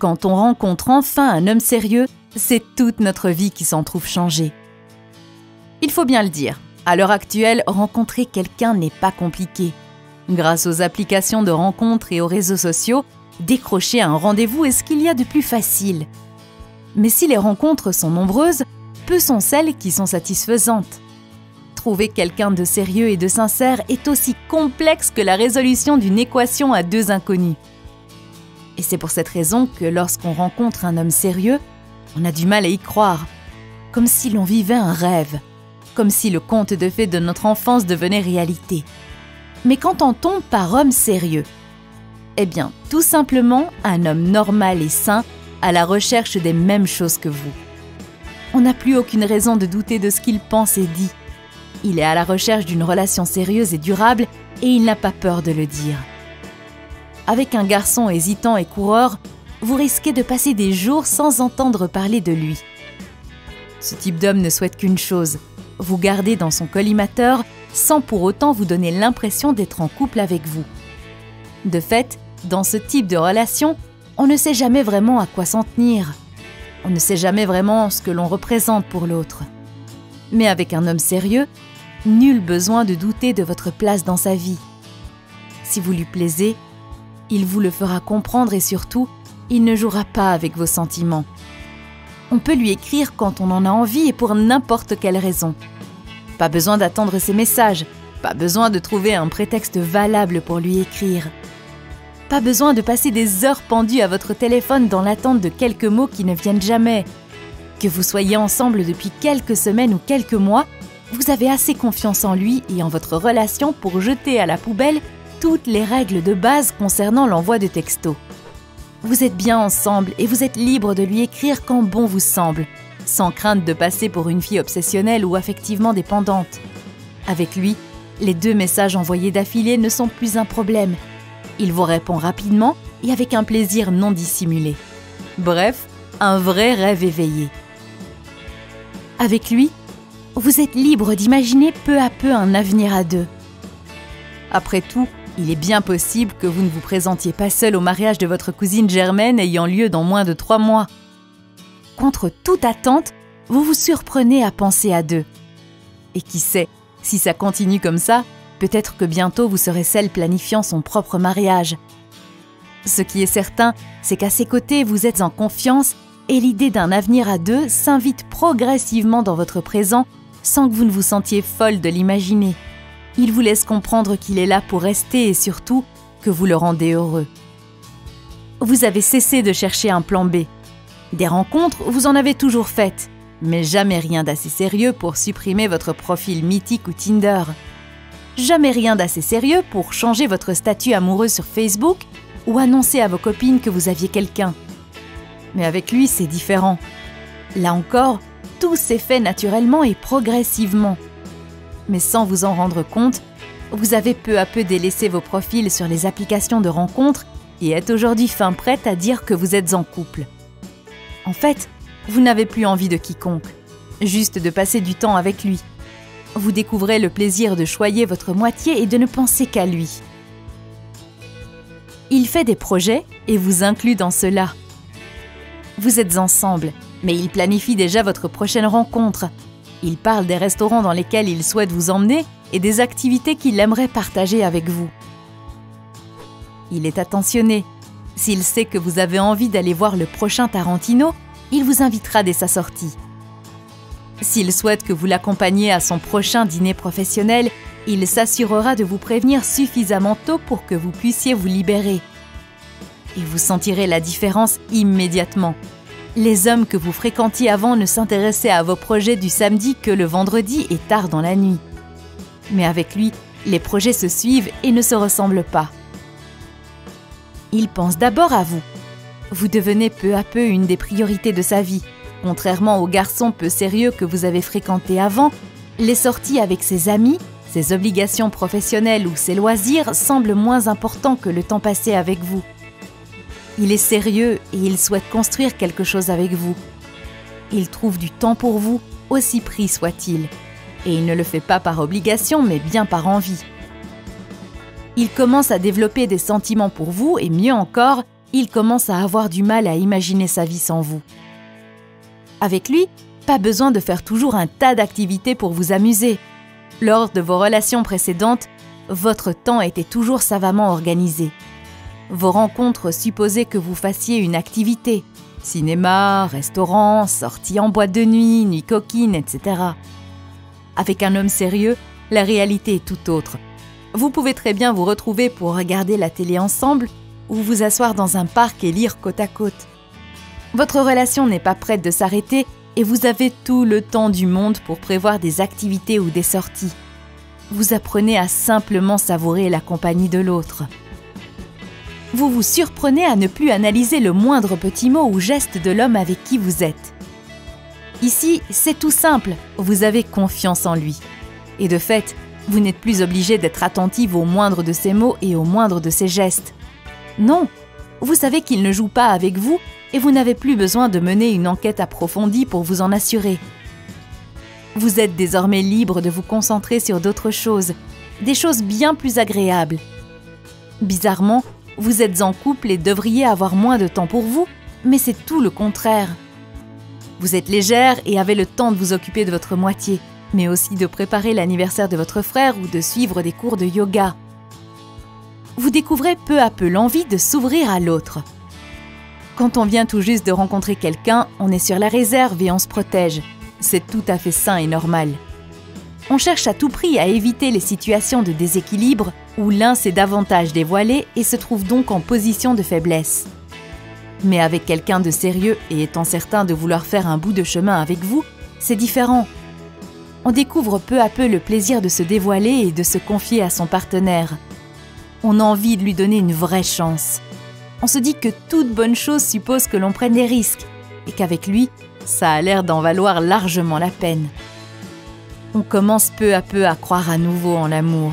Quand on rencontre enfin un homme sérieux, c'est toute notre vie qui s'en trouve changée. Il faut bien le dire, à l'heure actuelle, rencontrer quelqu'un n'est pas compliqué. Grâce aux applications de rencontres et aux réseaux sociaux, décrocher un rendez-vous est ce qu'il y a de plus facile. Mais si les rencontres sont nombreuses, peu sont celles qui sont satisfaisantes. Trouver quelqu'un de sérieux et de sincère est aussi complexe que la résolution d'une équation à deux inconnus. Et c'est pour cette raison que lorsqu'on rencontre un homme sérieux, on a du mal à y croire, comme si l'on vivait un rêve, comme si le conte de fées de notre enfance devenait réalité. Mais qu'entend-on par homme sérieux? Eh bien, tout simplement un homme normal et sain à la recherche des mêmes choses que vous. On n'a plus aucune raison de douter de ce qu'il pense et dit. Il est à la recherche d'une relation sérieuse et durable et il n'a pas peur de le dire. Avec un garçon hésitant et coureur, vous risquez de passer des jours sans entendre parler de lui. Ce type d'homme ne souhaite qu'une chose, vous garder dans son collimateur sans pour autant vous donner l'impression d'être en couple avec vous. De fait, dans ce type de relation, on ne sait jamais vraiment à quoi s'en tenir. On ne sait jamais vraiment ce que l'on représente pour l'autre. Mais avec un homme sérieux, nul besoin de douter de votre place dans sa vie. Si vous lui plaisez, il vous le fera comprendre et surtout, il ne jouera pas avec vos sentiments. On peut lui écrire quand on en a envie et pour n'importe quelle raison. Pas besoin d'attendre ses messages, pas besoin de trouver un prétexte valable pour lui écrire. Pas besoin de passer des heures pendues à votre téléphone dans l'attente de quelques mots qui ne viennent jamais. Que vous soyez ensemble depuis quelques semaines ou quelques mois, vous avez assez confiance en lui et en votre relation pour jeter à la poubelle toutes les règles de base concernant l'envoi de textos. Vous êtes bien ensemble et vous êtes libre de lui écrire quand bon vous semble, sans crainte de passer pour une fille obsessionnelle ou affectivement dépendante. Avec lui, les 2 messages envoyés d'affilée ne sont plus un problème. Il vous répond rapidement et avec un plaisir non dissimulé. Bref, un vrai rêve éveillé. Avec lui, vous êtes libre d'imaginer peu à peu un avenir à 2. Après tout, il est bien possible que vous ne vous présentiez pas seul au mariage de votre cousine Germaine ayant lieu dans moins de 3 mois. Contre toute attente, vous vous surprenez à penser à 2. Et qui sait, si ça continue comme ça, peut-être que bientôt vous serez celle planifiant son propre mariage. Ce qui est certain, c'est qu'à ses côtés, vous êtes en confiance et l'idée d'un avenir à 2 s'invite progressivement dans votre présent sans que vous ne vous sentiez folle de l'imaginer. Il vous laisse comprendre qu'il est là pour rester et surtout que vous le rendez heureux. Vous avez cessé de chercher un plan B. Des rencontres, vous en avez toujours faites, mais jamais rien d'assez sérieux pour supprimer votre profil mythique ou Tinder. Jamais rien d'assez sérieux pour changer votre statut amoureux sur Facebook ou annoncer à vos copines que vous aviez quelqu'un. Mais avec lui, c'est différent. Là encore, tout s'est fait naturellement et progressivement. Mais sans vous en rendre compte, vous avez peu à peu délaissé vos profils sur les applications de rencontres et êtes aujourd'hui fin prête à dire que vous êtes en couple. En fait, vous n'avez plus envie de quiconque, juste de passer du temps avec lui. Vous découvrez le plaisir de choyer votre moitié et de ne penser qu'à lui. Il fait des projets et vous inclut dans cela. Vous êtes ensemble, mais il planifie déjà votre prochaine rencontre. Il parle des restaurants dans lesquels il souhaite vous emmener et des activités qu'il aimerait partager avec vous. Il est attentionné. S'il sait que vous avez envie d'aller voir le prochain Tarantino, il vous invitera dès sa sortie. S'il souhaite que vous l'accompagniez à son prochain dîner professionnel, il s'assurera de vous prévenir suffisamment tôt pour que vous puissiez vous libérer. Et vous sentirez la différence immédiatement. Les hommes que vous fréquentiez avant ne s'intéressaient à vos projets du samedi que le vendredi et tard dans la nuit. Mais avec lui, les projets se suivent et ne se ressemblent pas. Il pense d'abord à vous. Vous devenez peu à peu une des priorités de sa vie. Contrairement aux garçons peu sérieux que vous avez fréquentés avant, les sorties avec ses amis, ses obligations professionnelles ou ses loisirs semblent moins importants que le temps passé avec vous. Il est sérieux et il souhaite construire quelque chose avec vous. Il trouve du temps pour vous, aussi pris soit-il. Et il ne le fait pas par obligation, mais bien par envie. Il commence à développer des sentiments pour vous et mieux encore, il commence à avoir du mal à imaginer sa vie sans vous. Avec lui, pas besoin de faire toujours un tas d'activités pour vous amuser. Lors de vos relations précédentes, votre temps était toujours savamment organisé. Vos rencontres supposaient que vous fassiez une activité. Cinéma, restaurant, sortie en boîte de nuit, nuit coquine, etc. Avec un homme sérieux, la réalité est tout autre. Vous pouvez très bien vous retrouver pour regarder la télé ensemble ou vous asseoir dans un parc et lire côte à côte. Votre relation n'est pas prête de s'arrêter et vous avez tout le temps du monde pour prévoir des activités ou des sorties. Vous apprenez à simplement savourer la compagnie de l'autre. Vous vous surprenez à ne plus analyser le moindre petit mot ou geste de l'homme avec qui vous êtes. Ici, c'est tout simple, vous avez confiance en lui. Et de fait, vous n'êtes plus obligé d'être attentive au moindre de ses mots et au moindre de ses gestes. Non, vous savez qu'il ne joue pas avec vous et vous n'avez plus besoin de mener une enquête approfondie pour vous en assurer. Vous êtes désormais libre de vous concentrer sur d'autres choses, des choses bien plus agréables. Bizarrement, vous êtes en couple et devriez avoir moins de temps pour vous, mais c'est tout le contraire. Vous êtes légère et avez le temps de vous occuper de votre moitié, mais aussi de préparer l'anniversaire de votre frère ou de suivre des cours de yoga. Vous découvrez peu à peu l'envie de s'ouvrir à l'autre. Quand on vient tout juste de rencontrer quelqu'un, on est sur la réserve et on se protège. C'est tout à fait sain et normal. On cherche à tout prix à éviter les situations de déséquilibre où l'un s'est davantage dévoilé et se trouve donc en position de faiblesse. Mais avec quelqu'un de sérieux et étant certain de vouloir faire un bout de chemin avec vous, c'est différent. On découvre peu à peu le plaisir de se dévoiler et de se confier à son partenaire. On a envie de lui donner une vraie chance. On se dit que toute bonne chose suppose que l'on prenne des risques et qu'avec lui, ça a l'air d'en valoir largement la peine. On commence peu à peu à croire à nouveau en l'amour.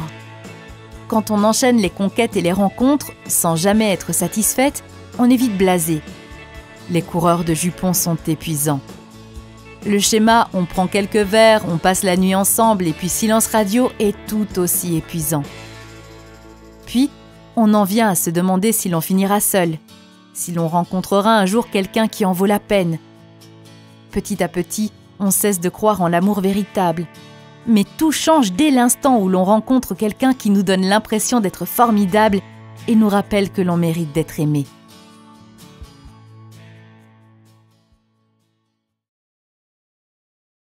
Quand on enchaîne les conquêtes et les rencontres, sans jamais être satisfaite, on est vite blasé. Les coureurs de jupons sont épuisants. Le schéma « on prend quelques verres, on passe la nuit ensemble et puis silence radio » est tout aussi épuisant. Puis, on en vient à se demander si l'on finira seul, si l'on rencontrera un jour quelqu'un qui en vaut la peine. Petit à petit, on cesse de croire en l'amour véritable. Mais tout change dès l'instant où l'on rencontre quelqu'un qui nous donne l'impression d'être formidable et nous rappelle que l'on mérite d'être aimé.